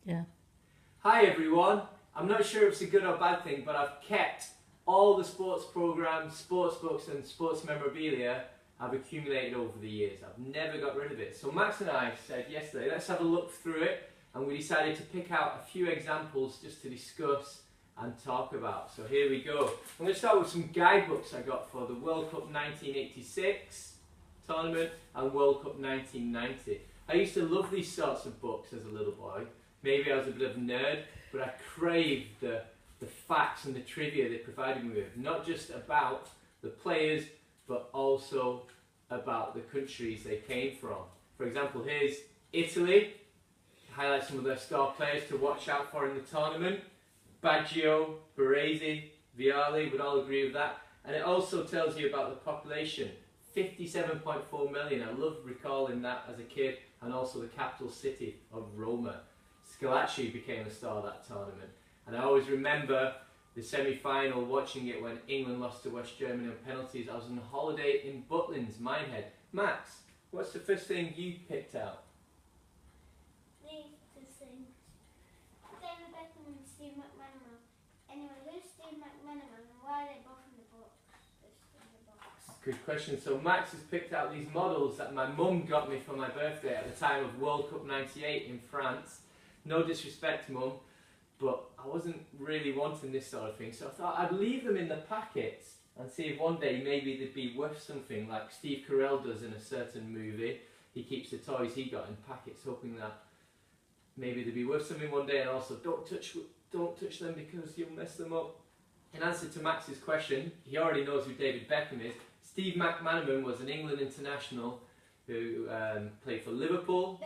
Yeah. Hi everyone. I'm not sure if it's a good or bad thing, but I've kept all the sports programs, sports books and sports memorabilia I've accumulated over the years. I've never got rid of it. So Max and I said yesterday, let's have a look through it, and we decided to pick out a few examples just to discuss and talk about. So here we go. I'm going to start with some guidebooks I got for the World Cup 1986 tournament and World Cup 1990. I used to love these sorts of books as a little boy. Maybe I was a bit of a nerd, but I craved the facts and the trivia they provided me with. Not just about the players, but also about the countries they came from. For example, here's Italy. Highlight some of their star players to watch out for in the tournament. Baggio, Baresi, Vialli, would all agree with that. And it also tells you about the population. 57.4 million. I love recalling that as a kid. And also the capital city of Roma. Scalacci became a star that tournament. And I always remember the semi-final, watching it when England lost to West Germany on penalties. I was on holiday in Butlins, Minehead. Max, what's the first thing you picked out? David Beckham and Steve McManaman. Anyway, who's Steve McManaman and why are they both in the box? Good question. So Max has picked out these models that my mum got me for my birthday at the time of World Cup 98 in France. No disrespect, Mum, but I wasn't really wanting this sort of thing, so I thought I'd leave them in the packets and see if one day maybe they'd be worth something, like Steve Carell does in a certain movie. He keeps the toys he got in packets, hoping that maybe they'd be worth something one day, and also don't touch them because you'll mess them up. In answer to Max's question, he already knows who David Beckham is. Steve McManaman was an England international who played for Liverpool.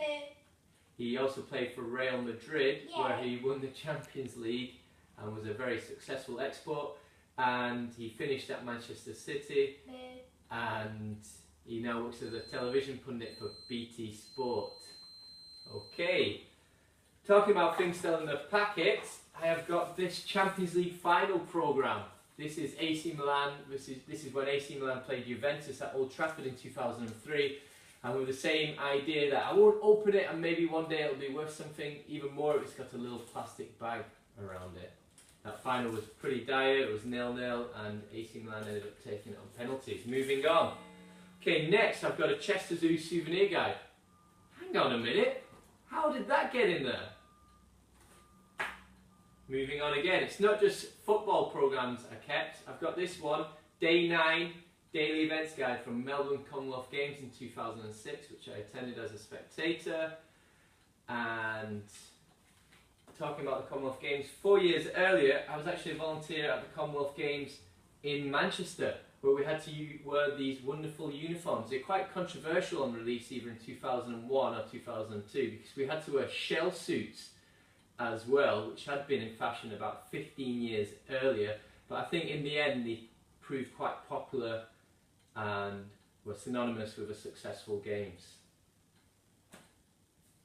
He also played for Real Madrid, where he won the Champions League and was a very successful export. And he finished at Manchester City, and he now works as a television pundit for BT Sport. Okay, talking about things still in the packets, I have got this Champions League final programme. This is AC Milan. This is when AC Milan played Juventus at Old Trafford in 2003. And with the same idea that I won't open it and maybe one day it'll be worth something even more if it's got a little plastic bag around it. That final was pretty dire, it was 0-0 and AC Milan ended up taking it on penalties. Moving on. Okay, next I've got a Chester Zoo souvenir guide. Hang on a minute, how did that get in there? Moving on again, it's not just football programmes I kept. I've got this one, Day 9. Daily Events Guide from Melbourne Commonwealth Games in 2006, which I attended as a spectator. And talking about the Commonwealth Games, 4 years earlier, I was actually a volunteer at the Commonwealth Games in Manchester, where we had to wear these wonderful uniforms. They're quite controversial on release either in 2001 or 2002, because we had to wear shell suits as well, which had been in fashion about 15 years earlier. But I think in the end, they proved quite popular and were synonymous with a successful games.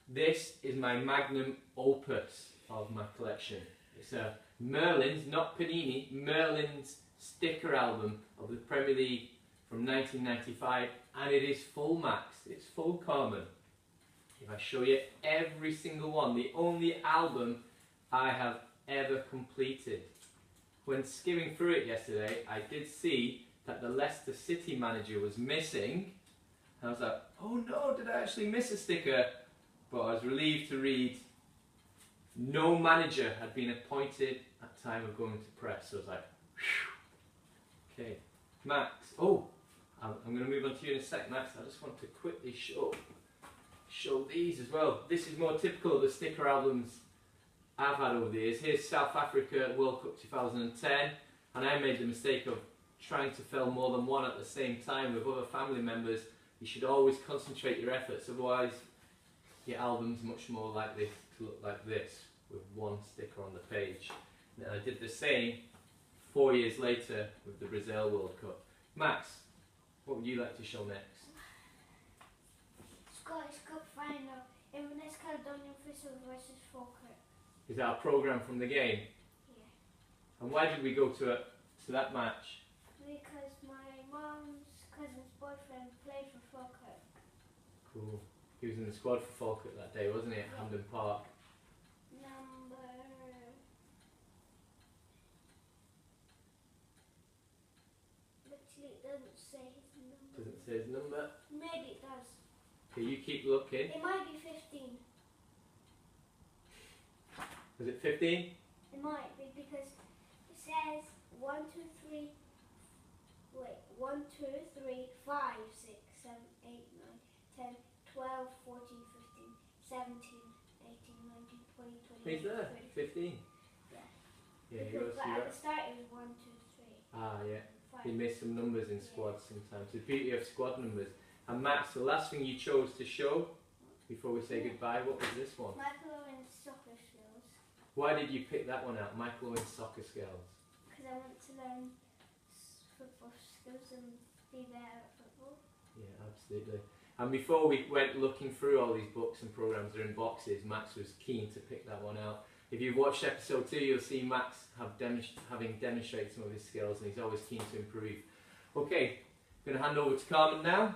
This is my magnum opus of my collection. It's a Merlin's, not Panini, Merlin's sticker album of the Premier League from 1995, and it is full, Max. It's full, Carmen. If I show you every single one, the only album I have ever completed. When skimming through it yesterday, I did see that the Leicester City manager was missing. And I was like, oh no, did I actually miss a sticker? But I was relieved to read no manager had been appointed at time of going to press. So I was like, whew. Okay, Max. Oh, I'm going to move on to you in a sec, Max. I just want to quickly show these as well. This is more typical of the sticker albums I've had over the years. Here's South Africa World Cup 2010, and I made the mistake of trying to film more than one at the same time with other family members. You should always concentrate your efforts, otherwise your album's much more likely to look like this, with one sticker on the page. And I did the same 4 years later with the Brazil World Cup. Max, what would you like to show next? Scottish Cup final, Inverness Caledonian Thistles versus Falkirk. Is that a programme from the game? Yeah. And why did we go to that match? Because my mum's cousin's boyfriend played for Falkirk. Cool. He was in the squad for Falkirk that day, wasn't he, at Hampden Park? No, say his number. Doesn't say his number. Maybe it does. Okay, you keep looking. It might be 15. Was it 15? It might be because it says 1, 2, 3. Wait, 1, 2, 3, 5, 6, 7, 8, 9, 10, 12, 14, 15, 17, 18, 19, 20, 21, He's there. 30. 15. Yeah. Yeah, he Because was. but at the start it was 1, 2, 3. Ah, yeah. 5. He missed some numbers in squads sometimes. The beauty of squad numbers. And Max, the last thing you chose to show before we say goodbye, what was this one? Michael Owen's soccer skills. Why did you pick that one out? Michael Owen's soccer skills. Because I want to learn football skills and be better at football. Yeah, absolutely. And before we went looking through all these books and programs that are in boxes, Max was keen to pick that one out. If you've watched episode 2, you'll see Max having demonstrated some of his skills, and he's always keen to improve. Okay, I'm going to hand over to Carmen now.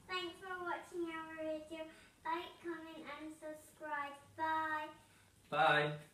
Thanks for watching our video. Like, comment and subscribe. Bye. Bye.